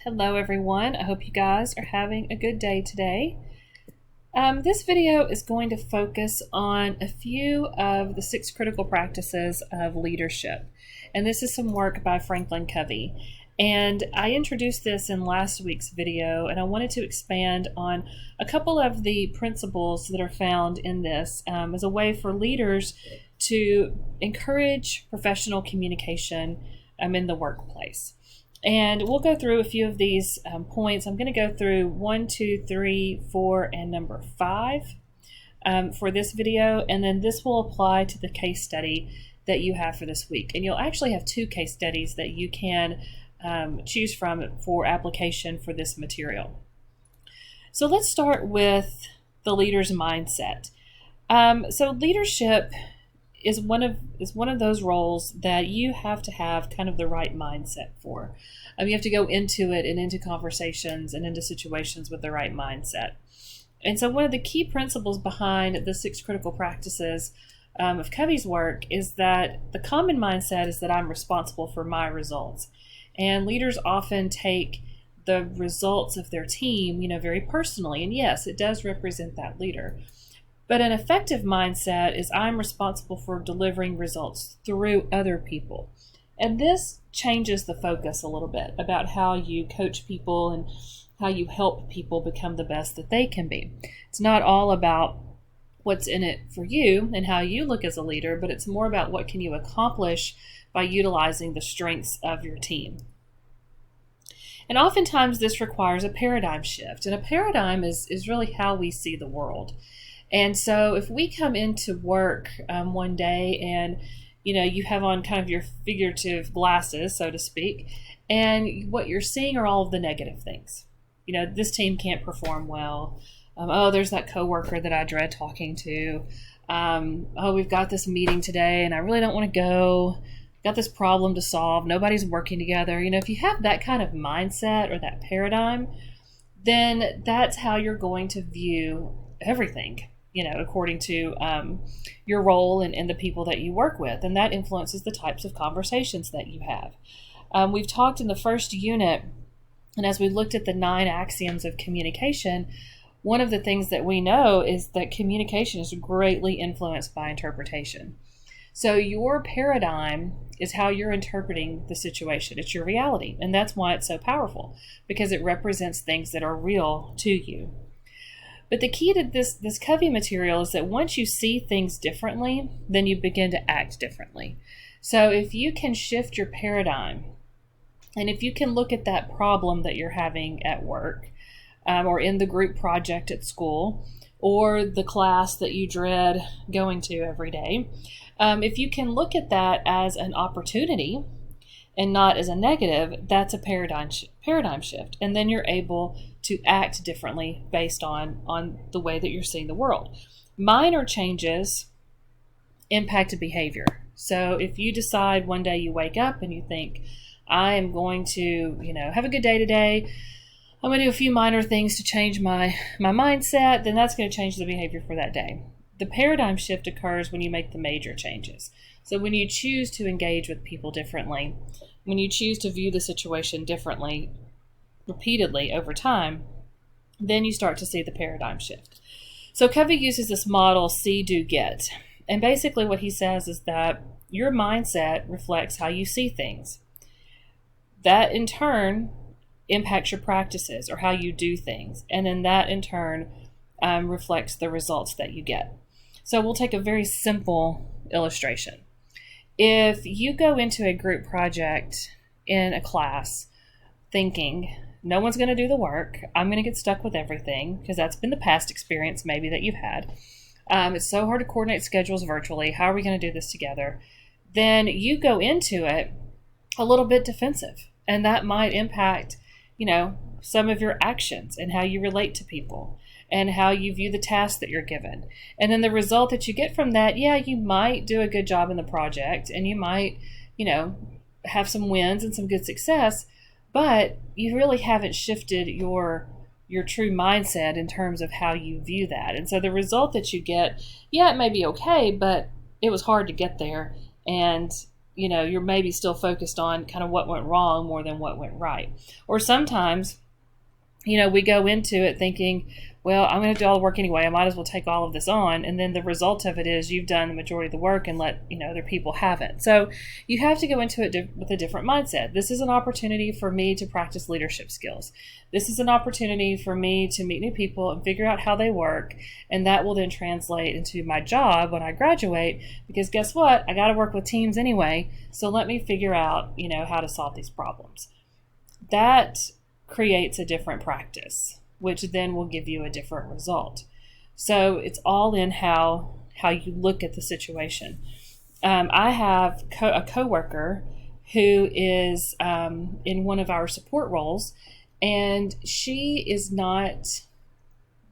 Hello everyone, I hope you guys are having a good day today. This video is going to focus on a few of the 6 critical practices of leadership. And this is some work by Franklin Covey. And I introduced this in last week's video, and I wanted to expand on a couple of the principles that are found in this as a way for leaders to encourage professional communication in the workplace. And we'll go through a few of these points. I'm going to go through 1, 2, 3, 4, and number 5 for this video. And then this will apply to the case study that you have for this week. And you'll actually have 2 case studies that you can choose from for application for this material. So let's start with the leader's mindset. So leadership is one of those roles that you have to have kind of the right mindset for. You have to go into it and into conversations and into situations with the right mindset. And so one of the key principles behind the 6 critical practices of Covey's work is that the common mindset is that I'm responsible for my results. And leaders often take the results of their team, very personally. And yes, it does represent that leader. But an effective mindset is I'm responsible for delivering results through other people. And this changes the focus a little bit about how you coach people and how you help people become the best that they can be. It's not all about what's in it for you and how you look as a leader, but it's more about what can you accomplish by utilizing the strengths of your team. And oftentimes this requires a paradigm shift. And a paradigm is really how we see the world. And so if we come into work one day and, you have on kind of your figurative glasses, so to speak, and what you're seeing are all of the negative things. This team can't perform well. There's that coworker that I dread talking to. We've got this meeting today and I really don't want to go. Got this problem to solve. Nobody's working together. If you have that kind of mindset or that paradigm, then that's how you're going to view everything. According to your role and the people that you work with. And that influences the types of conversations that you have. We've talked in the first unit, and as we looked at the 9 axioms of communication, one of the things that we know is that communication is greatly influenced by interpretation. So your paradigm is how you're interpreting the situation. It's your reality. And that's why it's so powerful, because it represents things that are real to you. But the key to this Covey material is that once you see things differently, then you begin to act differently. So if you can shift your paradigm, and if you can look at that problem that you're having at work, or in the group project at school, or the class that you dread going to every day, if you can look at that as an opportunity and not as a negative, that's a paradigm shift. And then you're able to act differently based on the way that you're seeing the world. Minor changes impact a behavior. So if you decide one day you wake up and you think, I am going to, have a good day today, I'm going to do a few minor things to change my mindset, then that's going to change the behavior for that day. The paradigm shift occurs when you make the major changes. So when you choose to engage with people differently, when you choose to view the situation differently repeatedly over time, then you start to see the paradigm shift. So Covey uses this model, see, do, get. And basically what he says is that your mindset reflects how you see things. That in turn impacts your practices or how you do things. And then that in turn reflects the results that you get. So we'll take a very simple illustration. If you go into a group project in a class thinking, no one's going to do the work, I'm going to get stuck with everything, because that's been the past experience maybe that you've had. It's so hard to coordinate schedules virtually. How are we going to do this together? Then you go into it a little bit defensive, and that might impact, some of your actions and how you relate to people and how you view the task that you're given. And then the result that you get from that, you might do a good job in the project and you might, have some wins and some good success, but you really haven't shifted your true mindset in terms of how you view that. And so the result that you get, it may be okay, but it was hard to get there. And you're maybe still focused on kind of what went wrong more than what went right. Or sometimes, we go into it thinking, well, I'm going to do all the work anyway. I might as well take all of this on. And then the result of it is you've done the majority of the work and let other people have it. So you have to go into it with a different mindset. This is an opportunity for me to practice leadership skills. This is an opportunity for me to meet new people and figure out how they work. And that will then translate into my job when I graduate, because guess what? I got to work with teams anyway. So let me figure out, how to solve these problems. That creates a different practice, which then will give you a different result. So it's all in how you look at the situation. I have a coworker who is in one of our support roles, and she is not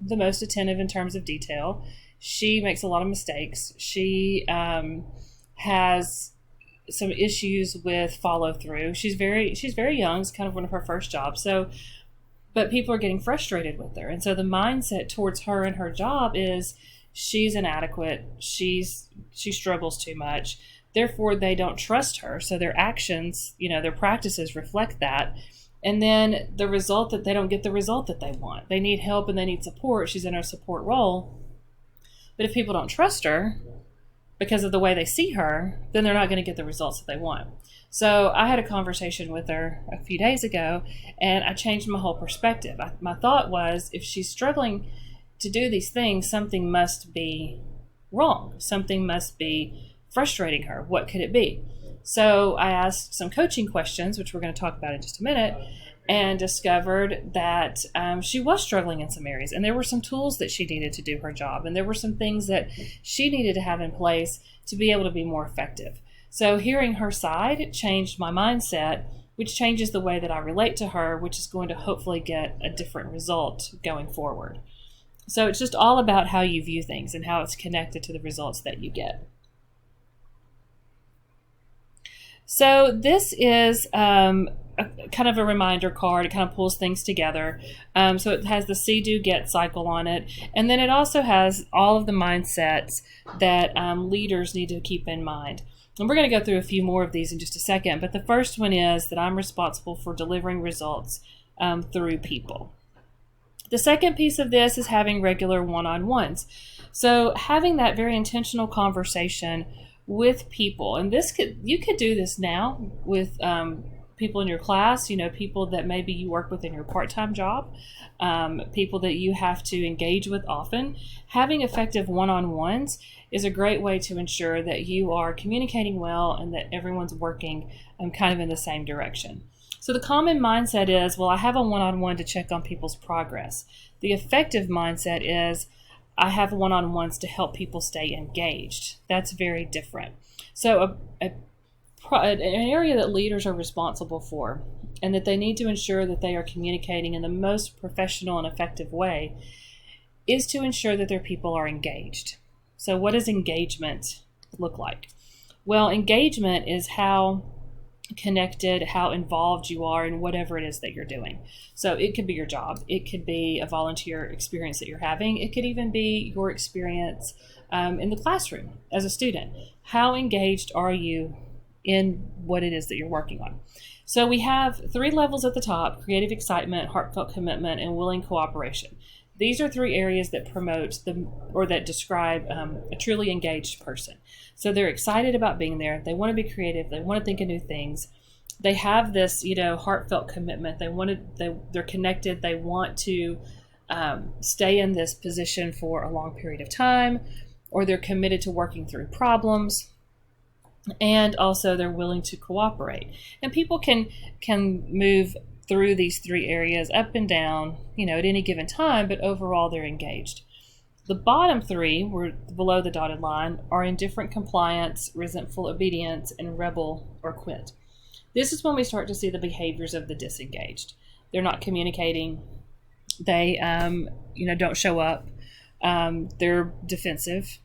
the most attentive in terms of detail. She makes a lot of mistakes. She has some issues with follow through. She's very young. It's kind of one of her first jobs. But people are getting frustrated with her. And so the mindset towards her and her job is she's inadequate. She struggles too much. Therefore, they don't trust her. So their actions, their practices reflect that. And then the result that they don't get the result that they want. They need help and they need support. She's in her support role. But if people don't trust her because of the way they see her, then they're not going to get the results that they want. So I had a conversation with her a few days ago, and I changed my whole perspective. My thought was, if she's struggling to do these things, something must be wrong. Something must be frustrating her. What could it be? So I asked some coaching questions, which we're going to talk about in just a minute, and discovered that she was struggling in some areas. And there were some tools that she needed to do her job. And there were some things that she needed to have in place to be able to be more effective. So hearing her side changed my mindset, which changes the way that I relate to her, which is going to hopefully get a different result going forward. So it's just all about how you view things and how it's connected to the results that you get. So this is kind of a reminder card. It kind of pulls things together. So it has the see, do, get cycle on it. And then it also has all of the mindsets that leaders need to keep in mind. And we're going to go through a few more of these in just a second. But the first one is that I'm responsible for delivering results through people. The second piece of this is having regular one-on-ones. So having that very intentional conversation with people. And you could do this now with people in your class, people that maybe you work with in your part-time job, people that you have to engage with often. Having effective one-on-ones is a great way to ensure that you are communicating well and that everyone's working kind of in the same direction. So the common mindset is, well, I have a one-on-one to check on people's progress. The effective mindset is, I have one-on-ones to help people stay engaged. That's very different. So an area that leaders are responsible for and that they need to ensure that they are communicating in the most professional and effective way is to ensure that their people are engaged. So what does engagement look like? Well, engagement is how connected, how involved you are in whatever it is that you're doing. So it could be your job. It could be a volunteer experience that you're having. It could even be your experience in the classroom as a student. How engaged are you in what it is that you're working on? So we have 3 levels at the top: creative excitement, heartfelt commitment, and willing cooperation. These are 3 areas that promote that describe a truly engaged person. So they're excited about being there. They want to be creative. They want to think of new things. They have this, heartfelt commitment. They're connected. They want to stay in this position for a long period of time, or they're committed to working through problems. And also they're willing to cooperate. And people can move through these 3 areas up and down, at any given time, but overall they're engaged. The bottom 3, were below the dotted line, are indifferent compliance, resentful obedience, and rebel or quit. This is when we start to see the behaviors of the disengaged. They're not communicating. They, don't show up. They're defensive.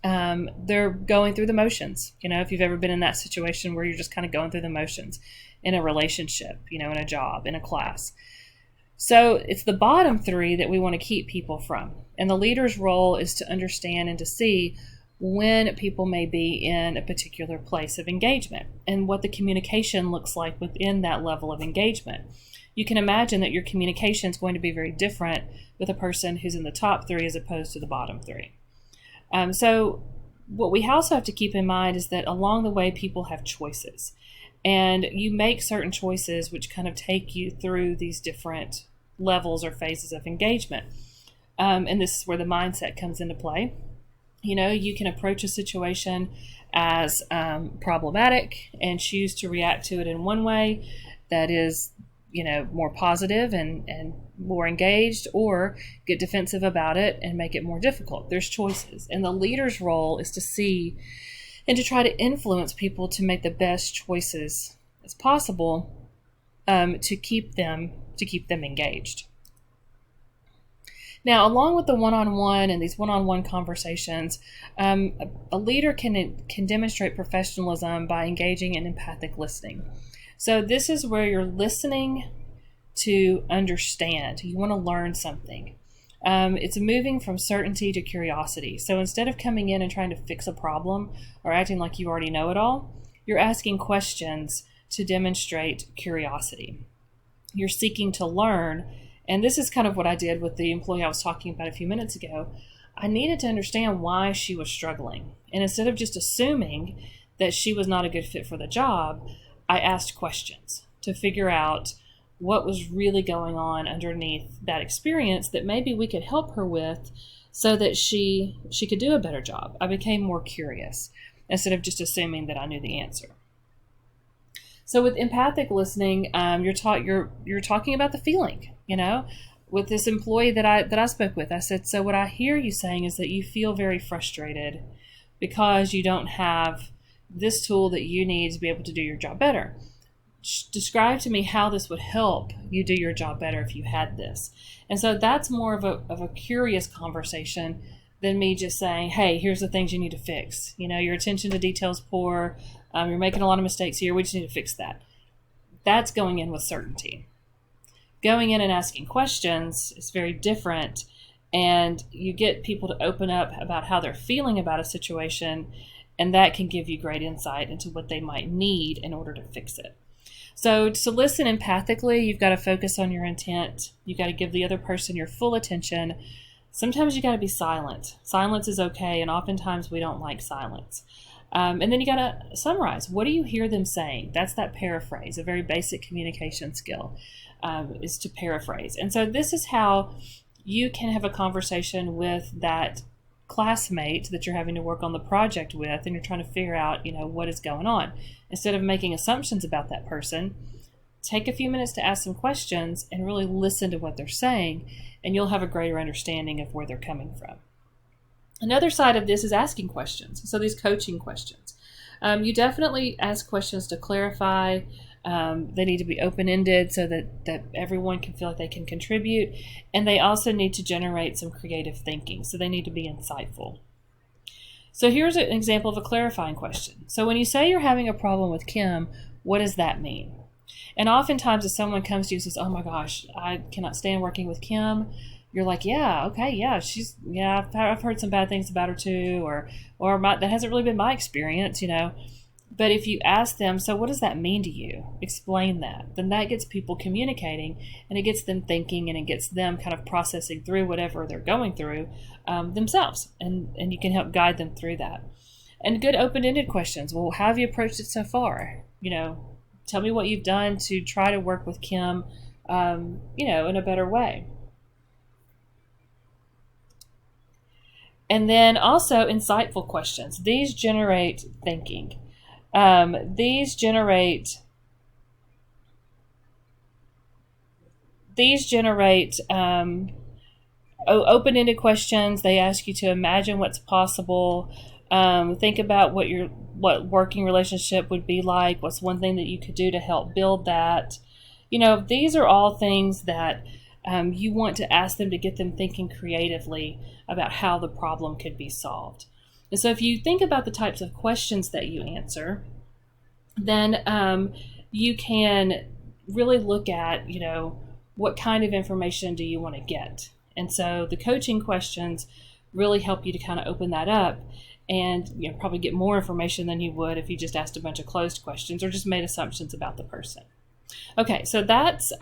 They're going through the motions. If you've ever been in that situation where you're just kind of going through the motions in a relationship, in a job, in a class. So it's the bottom 3 that we want to keep people from. And the leader's role is to understand and to see when people may be in a particular place of engagement and what the communication looks like within that level of engagement. You can imagine that your communication is going to be very different with a person who's in the top 3 as opposed to the bottom 3. So what we also have to keep in mind is that along the way, people have choices, and you make certain choices which kind of take you through these different levels or phases of engagement. And this is where the mindset comes into play. You can approach a situation as problematic and choose to react to it in one way that is, more positive and more engaged, or get defensive about it and make it more difficult. There's choices. And the leader's role is to see and to try to influence people to make the best choices as possible to keep them engaged. Now, along with the one-on-one and these one-on-one conversations, a leader can demonstrate professionalism by engaging in empathic listening. So this is where you're listening to understand. You want to learn something. It's moving from certainty to curiosity. So instead of coming in and trying to fix a problem or acting like you already know it all, you're asking questions to demonstrate curiosity. You're seeking to learn. And this is kind of what I did with the employee I was talking about a few minutes ago. I needed to understand why she was struggling. And instead of just assuming that she was not a good fit for the job, I asked questions to figure out what was really going on underneath that experience that maybe we could help her with so that she could do a better job. I became more curious instead of just assuming that I knew the answer. So with empathic listening, you're talking about the feeling. With this employee that I spoke with, I said, so what I hear you saying is that you feel very frustrated because you don't have this tool that you need to be able to do your job better. Describe to me how this would help you do your job better if you had this. And so that's more of a curious conversation than me just saying, hey, here's the things you need to fix. Your attention to detail is poor. You're making a lot of mistakes here. We just need to fix that. That's going in with certainty. Going in and asking questions is very different, and you get people to open up about how they're feeling about a situation, and that can give you great insight into what they might need in order to fix it. So to listen empathically, you've got to focus on your intent. You've got to give the other person your full attention. Sometimes you got to be silent. Silence is okay, and oftentimes we don't like silence. And then you got to summarize. What do you hear them saying? That's that paraphrase, a very basic communication skill, is to paraphrase. And so this is how you can have a conversation with that classmate that you're having to work on the project with, and you're trying to figure out, what is going on. Instead of making assumptions about that person, take a few minutes to ask some questions and really listen to what they're saying, and you'll have a greater understanding of where they're coming from. Another side of this is asking questions. So these coaching questions. You definitely ask questions to clarify. They need to be open-ended so that everyone can feel like they can contribute. And they also need to generate some creative thinking. So they need to be insightful. So here's an example of a clarifying question. So when you say you're having a problem with Kim, what does that mean? And oftentimes if someone comes to you and says, oh my gosh, I cannot stand working with Kim, you're like, yeah, okay, yeah, I've heard some bad things about her too, or that hasn't really been my experience, But if you ask them, so what does that mean to you? Explain that. Then that gets people communicating, and it gets them thinking, and it gets them kind of processing through whatever they're going through themselves, and you can help guide them through that. And good open-ended questions. Well, how have you approached it so far? Tell me what you've done to try to work with Kim, in a better way. And then also insightful questions. These generate thinking. These generate open-ended questions. They ask you to imagine what's possible. Think about what working relationship would be like. What's one thing that you could do to help build that? These are all things that you want to ask them to get them thinking creatively about how the problem could be solved. And so if you think about the types of questions that you answer, then you can really look at, what kind of information do you want to get? And so the coaching questions really help you to kind of open that up. and probably get more information than you would if you just asked a bunch of closed questions or just made assumptions about the person. Okay, so that's